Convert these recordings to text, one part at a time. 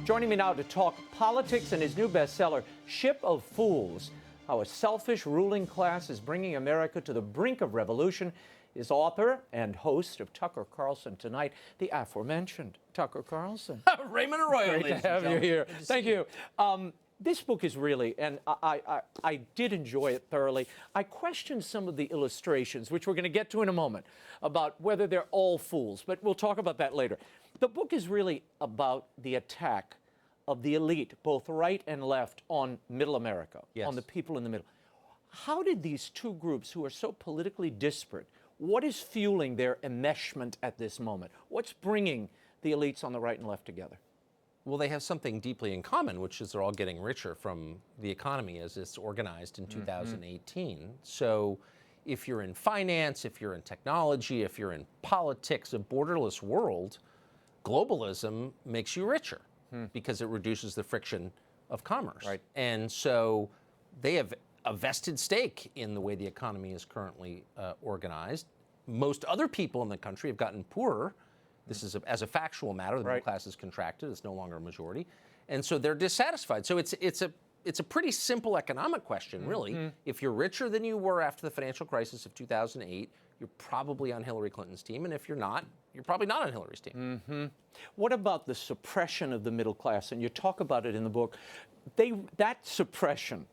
Joining me now to talk politics and his new bestseller, Ship of Fools, How a Selfish Ruling Class is Bringing America to the Brink of Revolution, is author and host of Tucker Carlson Tonight, the aforementioned Tucker Carlson. Raymond Arroyo, Great to have you here. Thank you. This book is really, and I did enjoy it thoroughly. I questioned some of the illustrations, which we're going to get to in a moment, about whether they're all fools, but we'll talk about that later. The book is really about the attack of the elite, both right and left, on middle America, on the people in the middle. How did these two groups, who are so politically disparate, what is fueling their enmeshment at this moment? What's bringing the elites on the right and left together? Well, they have something deeply in common, which is they're all getting richer from the economy as it's organized in 2018. So if you're in finance, if you're in technology, if you're in politics, a borderless world, globalism makes you richer because it reduces the friction of commerce. Right. And so they have a vested stake in the way the economy is currently organized. Most other people in the country have gotten poorer. This is as a factual matter. The middle class is contracted. It's no longer a majority. And so they're dissatisfied. So it's a pretty simple economic question, really. If you're richer than you were after the financial crisis of 2008, you're probably on Hillary Clinton's team. And if you're not, you're probably not on Hillary's team. What about the suppression of the middle class? And you talk about it in the book. That suppression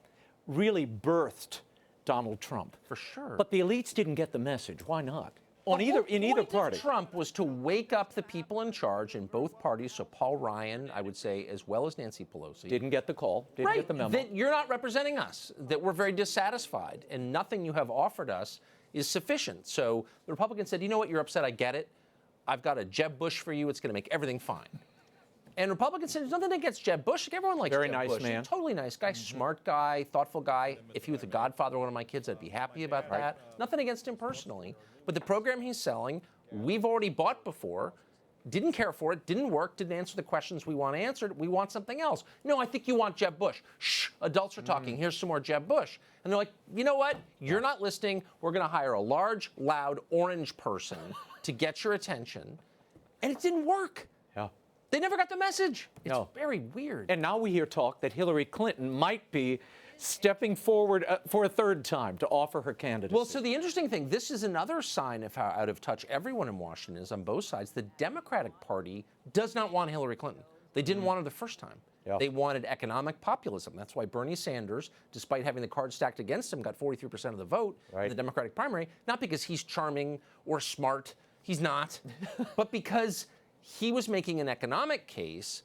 really birthed Donald Trump. For sure. But the elites didn't get the message. Why not? In either party. Trump was to wake up the people in charge in both parties. So Paul Ryan, I would say, as well as Nancy Pelosi. Didn't get the call. Didn't get the memo. That you're not representing us, that we're very dissatisfied, and nothing you have offered us is sufficient. So the Republicans said, you know what, you're upset, I get it. I've got a Jeb Bush for you. It's going to make everything fine. And Republicans said, there's nothing against Jeb Bush. Everyone likes Jeb Bush. Very nice man. Totally nice guy, smart guy, thoughtful guy. If he was the godfather of one of my kids, I'd be happy about that. Nothing against him personally. But the program he's selling, we've already bought before, didn't care for it, didn't work, didn't answer the questions we want answered. We want something else. No, I think you want Jeb Bush. Shh, adults are talking. Here's some more Jeb Bush. And they're like, you know what? You're not listening. We're going to hire a large, loud, orange person to get your attention. And it didn't work. Yeah. They never got the message. It's very weird. And now we hear talk that Hillary Clinton might be stepping forward for a third time to offer her candidacy. Well, so the interesting thing, this is another sign of how out of touch everyone in Washington is on both sides. The Democratic Party does not want Hillary Clinton. They didn't want her the first time. Yeah. They wanted economic populism. That's why Bernie Sanders, despite having the cards stacked against him, got 43% of the vote in the Democratic primary, not because he's charming or smart. He's not. But because he was making an economic case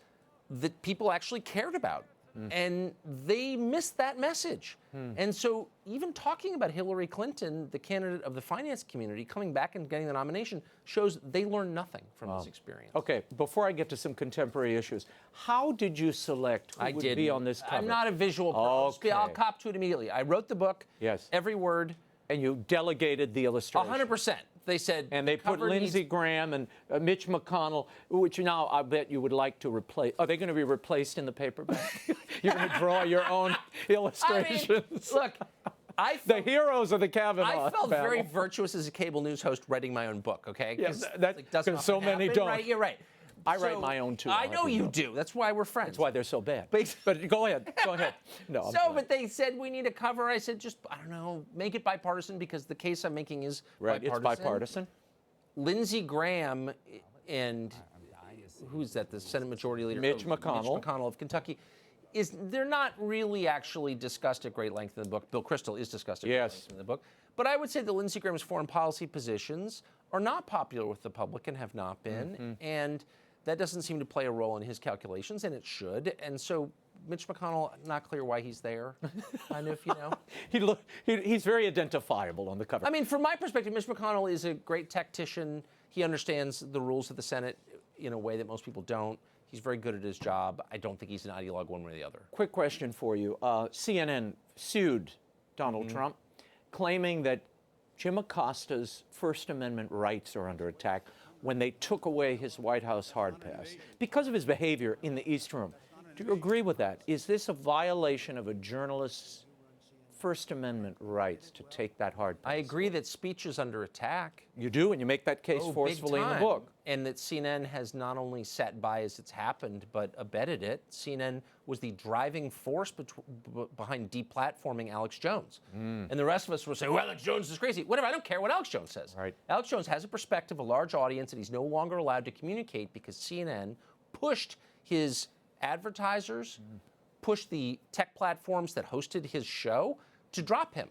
that people actually cared about. And they missed that message. And so even talking about Hillary Clinton, the candidate of the finance community, coming back and getting the nomination shows they learned nothing from this experience. Okay, before I get to some contemporary issues, how did you select who would be on this cover? I'm not a visual person. Okay. I'll cop to it immediately. I wrote the book, every word. And you delegated the illustration. 100%. They said, and they put Lindsey Graham and Mitch McConnell, which now I bet you would like to replace. Are they going to be replaced in the paperback? You're going to draw your own illustrations. I mean, look, the heroes of the Kavanaugh I felt battle. very virtuous as a cable news host writing my own book. Okay, because so many don't. Right, you're right. I write my own too. I know you do. That's why we're friends. That's why they're so bad. But go ahead. Go ahead. No. But they said we need a cover. I said just I don't know, make it bipartisan because the case I'm making is bipartisan. It's bipartisan. Lindsey Graham and who's that? The Senate Majority Leader Mitch McConnell. Mitch McConnell of Kentucky. They're not really actually discussed at great length in the book. Bill Kristol is discussed at great length in the book. But I would say that Lindsey Graham's foreign policy positions are not popular with the public and have not been. And that doesn't seem to play a role in his calculations, and it should. And so Mitch McConnell, not clear why he's there, kind of, you know. He's very identifiable on the cover. I mean, from my perspective, Mitch McConnell is a great tactician. He understands the rules of the Senate in a way that most people don't. He's very good at his job. I don't think he's an ideologue one way or the other. Quick question for you. CNN sued Donald Trump, claiming that Jim Acosta's First Amendment rights are under attack when they took away his White House hard pass because of his behavior in the East Room. Do you agree with that? Is this a violation of a journalist's First Amendment rights to take that hard I pass? agree that speech is under attack. You do, and you make that case Big forcefully in the time. book. And that CNN has not only sat by as it's happened, but abetted it. CNN was the driving force behind deplatforming Alex Jones. And the rest of us will say, well, Alex Jones is crazy. Whatever, I don't care what Alex Jones says. Right. Alex Jones has a perspective, a large audience, and he's no longer allowed to communicate because CNN pushed his advertisers, pushed the tech platforms that hosted his show to drop him.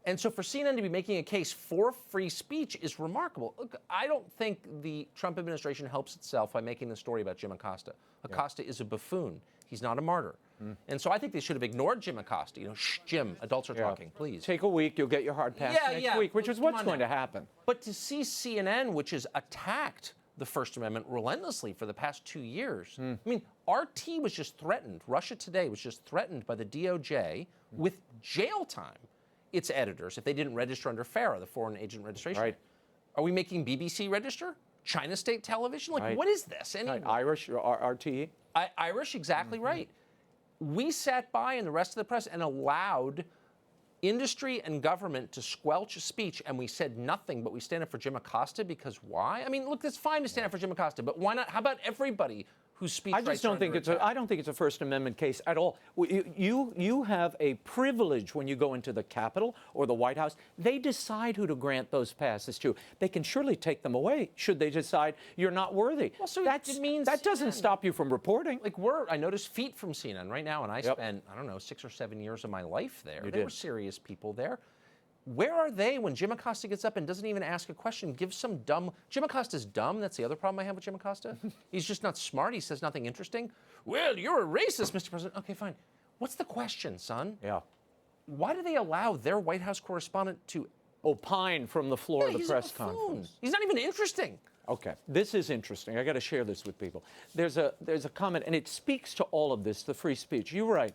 And so for CNN to be making a case for free speech is remarkable. Look, I don't think the Trump administration helps itself by making the story about Jim Acosta. Acosta is a buffoon. He's not a martyr. And so I think they should have ignored Jim Acosta. You know, shh, Jim, adults are talking, please. Take a week, you'll get your hard pass next week, which is what's going to happen. But to see CNN, which has attacked the First Amendment relentlessly for the past 2 years. I mean, RT was just threatened. Russia Today was just threatened by the DOJ with jail time. Its editors, if they didn't register under FARA, the Foreign Agent Registration. Right. Are we making BBC register? China State Television? Like, what is this? Anyway, Irish, RTE? Irish, exactly right. We sat by and the rest of the press and allowed industry and government to squelch speech, and we said nothing, but we stand up for Jim Acosta because why? I mean, look, it's fine to stand up for Jim Acosta, but why not? How about everybody whose speech I just don't think I don't think it's a First Amendment case at all. You have a privilege when you go into the Capitol or the White House. They decide who to grant those passes to. They can surely take them away should they decide you're not worthy. Well, so that doesn't CNN. stop you from reporting. Like I noticed feet from CNN right now, and I spent, I don't know, 6 or 7 years of my life there. There were serious people there. Where are they when Jim Acosta gets up and doesn't even ask a question? Gives some dumb. Jim Acosta's dumb. That's the other problem I have with Jim Acosta. He's just not smart. He says nothing interesting. Well, you're a racist, Mr. President. Okay, fine. What's the question, son? Yeah. Why do they allow their White House correspondent to opine from the floor of the press conference? He's not even interesting. Okay, this is interesting. I got to share this with people. There's a comment, and it speaks to all of this, the free speech. You're right.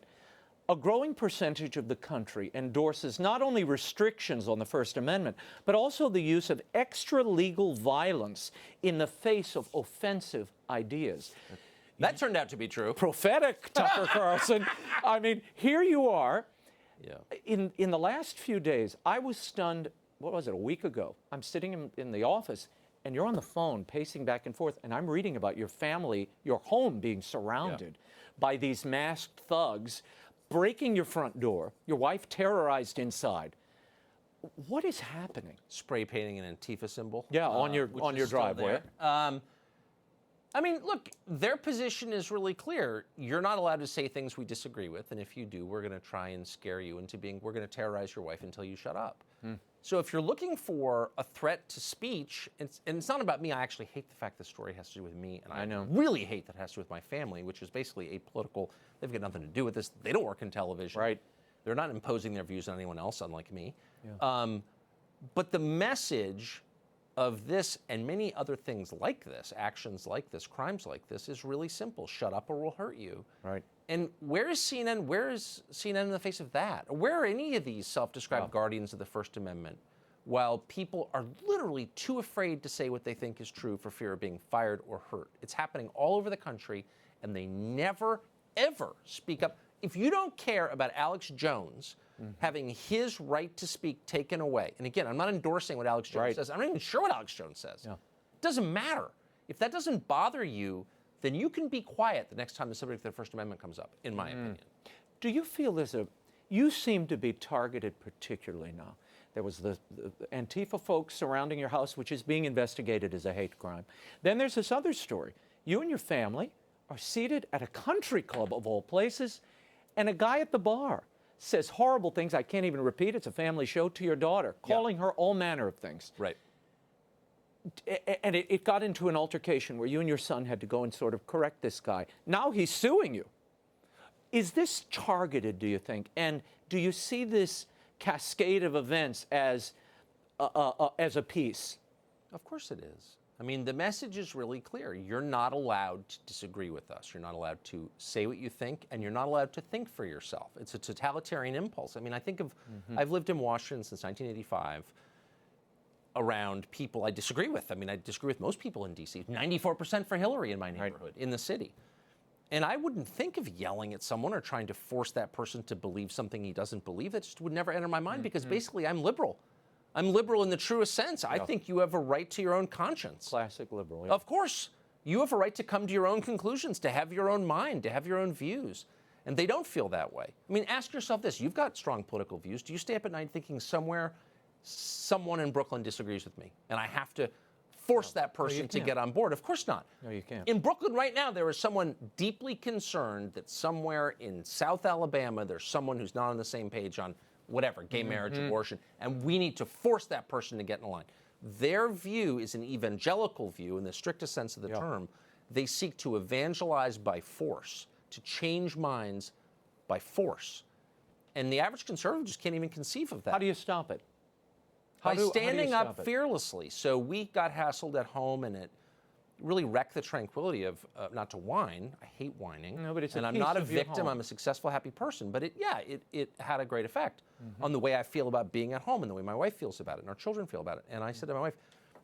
A growing percentage of the country endorses not only restrictions on the First Amendment, but also the use of extra-legal violence in the face of offensive ideas. That turned out to be true. Prophetic, Tucker Carlson. I mean, here you are. In the last few days, I was stunned, what was it, a week ago? I'm sitting in the office, and you're on the phone pacing back and forth, and I'm reading about your family, your home being surrounded by these masked thugs, breaking your front door, your wife terrorized inside. What is happening? Spray painting an Antifa symbol. Yeah, on your driveway. I mean, look, their position is really clear. You're not allowed to say things we disagree with, and if you do, we're going to try and scare you into we're going to terrorize your wife until you shut up. So if you're looking for a threat to speech, and it's not about me, I actually hate the fact the story has to do with me, and I really hate that it has to do with my family, which is basically apolitical. They've got nothing to do with this. They don't work in television. Right. They're not imposing their views on anyone else, unlike me. But the message of this and many other things like this, actions like this, crimes like this, is really simple. Shut up or we'll hurt you. Right. And where is CNN? Where is CNN in the face of that? Where are any of these self-described guardians of the First Amendment while people are literally too afraid to say what they think is true for fear of being fired or hurt? It's happening all over the country, and they never, ever speak up. If you don't care about Alex Jones having his right to speak taken away, and again, I'm not endorsing what Alex Jones says. I'm not even sure what Alex Jones says. It doesn't matter. If that doesn't bother you, then you can be quiet the next time the subject of the First Amendment comes up, in my opinion. Do you feel you seem to be targeted particularly now? There was the Antifa folks surrounding your house, which is being investigated as a hate crime. Then there's this other story. You and your family are seated at a country club of all places, and a guy at the bar says horrible things I can't even repeat. It's a family show to your daughter, calling her all manner of things. Right. And it got into an altercation where you and your son had to go and sort of correct this guy. Now he's suing you. Is this targeted, do you think? And do you see this cascade of events as a piece? Of course it is. I mean, the message is really clear. You're not allowed to disagree with us. You're not allowed to say what you think, and you're not allowed to think for yourself. It's a totalitarian impulse. I mean, I think of, I've lived in Washington since 1985 around people I disagree with. I mean, I disagree with most people in D.C. 94% for Hillary in my neighborhood, in the city. And I wouldn't think of yelling at someone or trying to force that person to believe something he doesn't believe. That just would never enter my mind because basically I'm liberal. I'm liberal in the truest sense. I think you have a right to your own conscience. Classic liberal. Yeah. Of course. You have a right to come to your own conclusions, to have your own mind, to have your own views. And they don't feel that way. I mean, ask yourself this. You've got strong political views. Do you stay up at night thinking somewhere someone in Brooklyn disagrees with me and I have to force that person to get on board? Of course not. No, you can't. In Brooklyn right now, there is someone deeply concerned that somewhere in South Alabama, there's someone who's not on the same page on whatever, gay marriage, abortion, and we need to force that person to get in line. Their view is an evangelical view in the strictest sense of the term. They seek to evangelize by force, to change minds by force. And the average conservative just can't even conceive of that. How do you stop it? By standing up fearlessly. So we got hassled at home, and it really wrecked the tranquility of, not to whine. I hate whining. No, but it's and I'm not a victim. I'm a successful, happy person. But it had a great effect on the way I feel about being at home and the way my wife feels about it and our children feel about it. And I said to my wife,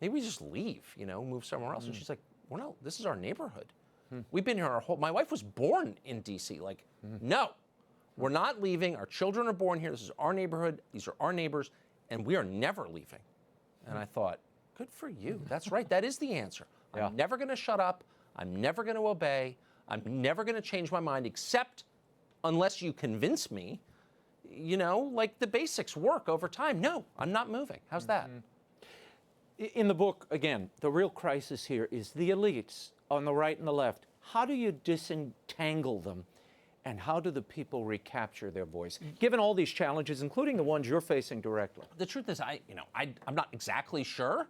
maybe we just leave, move somewhere else. And she's like, well, no, this is our neighborhood. We've been here my wife was born in D.C. No, we're not leaving. Our children are born here. This is our neighborhood. These are our neighbors. And we are never leaving. And I thought, good for you. That's right. That is the answer. I'm never going to shut up. I'm never going to obey. I'm never going to change my mind except unless you convince me, like the basics work over time. No, I'm not moving. How's that? In the book, again, the real crisis here is the elites on the right and the left. How do you disentangle them? And how do the people recapture their voice, given all these challenges, including the ones you're facing directly? The truth is, I'm not exactly sure.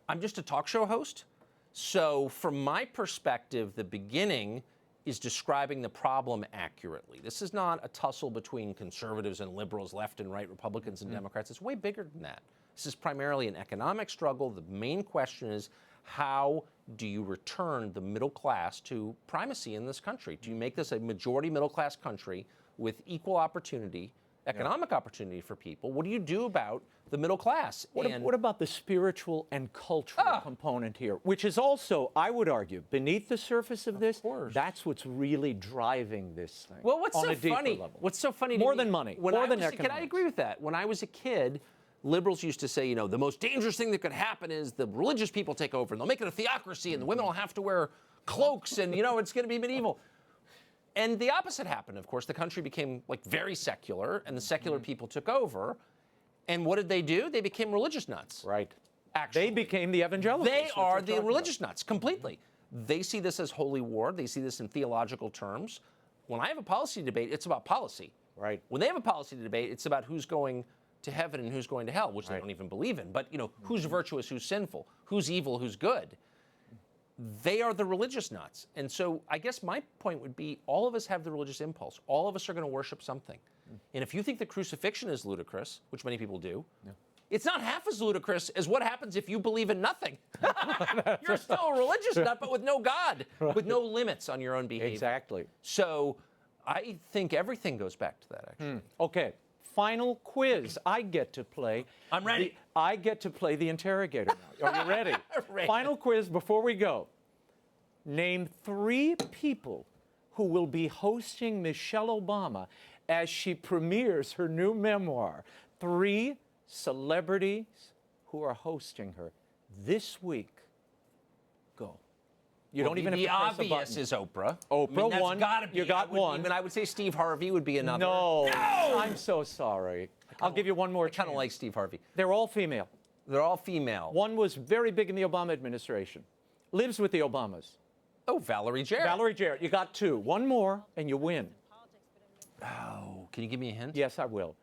I'm just a talk show host. So from my perspective, the beginning is describing the problem accurately. This is not a tussle between conservatives and liberals, left and right, Republicans and Democrats. It's way bigger than that. This is primarily an economic struggle. The main question is, how do you return the middle class to primacy in this country? Do you make this a majority middle class country with equal opportunity, economic opportunity for people? What do you do about the middle class? What about the spiritual and cultural component here, which is also, I would argue, beneath the surface of this, that's what's really driving this thing. Well, what's on so a deeper funny? level. What's so funny? More to me, than money, when more I than was a kid, economics. I agree with that. When I was a kid, liberals used to say, the most dangerous thing that could happen is the religious people take over and they'll make it a theocracy and the women will have to wear cloaks and, it's going to be medieval. And the opposite happened, of course. The country became very secular and the secular people took over. And what did they do? They became religious nuts. Right. Actually. They became the evangelicals. They are the religious nuts, completely. They see this as holy war. They see this in theological terms. When I have a policy debate, it's about policy. Right. When they have a policy debate, it's about who's going to heaven and who's going to hell, which they don't even believe in. But, who's virtuous, who's sinful, who's evil, who's good. They are the religious nuts. And so I guess my point would be all of us have the religious impulse. All of us are going to worship something. And if you think the crucifixion is ludicrous, which many people do, it's not half as ludicrous as what happens if you believe in nothing. You're still a religious nut, but with no God, with no limits on your own behavior. Exactly. So I think everything goes back to that, actually. Okay. Final quiz. I get to play. I'm ready. I get to play the interrogator now. Are you ready? Ready. Final quiz before we go. Name 3 people who will be hosting Michelle Obama as she premieres her new memoir. 3 celebrities who are hosting her this week. Go. You don't even have to the press a obvious button. is Oprah. Oprah, that's one. Gotta be. You got one. I would say Steve Harvey would be another. No. I'm so sorry. I'll give you one more I kind of chance. like Steve Harvey. They're all female. They're all female. One was very big in the Obama administration. Lives with the Obamas. Oh, Valerie Jarrett. Valerie Jarrett. You got 2. One more, and you win. Oh, can you give me a hint? Yes, I will.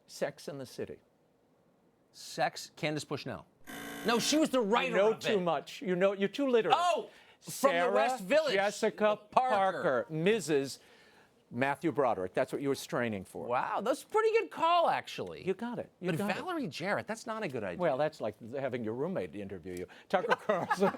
Sex and the City. Sex, Candace Bushnell. No, she was the writer You know of too it. much. You're too literate. Oh, Sarah from the West Village. Jessica Parker. Mrs. Matthew Broderick. That's what you were straining for. Wow, that's a pretty good call, actually. You got it. But Valerie Jarrett, that's not a good idea. Well, that's like having your roommate interview you. Tucker Carlson,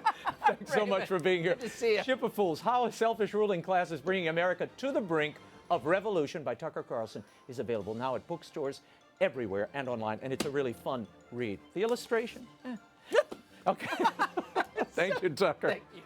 thanks so much for being here. Good to see you. Ship of Fools, How a Selfish Ruling Class is Bringing America to the Brink of Revolution by Tucker Carlson is available now at bookstores everywhere and online, and it's a really fun read. The illustration? Okay. Thank you, Tucker. Thank you.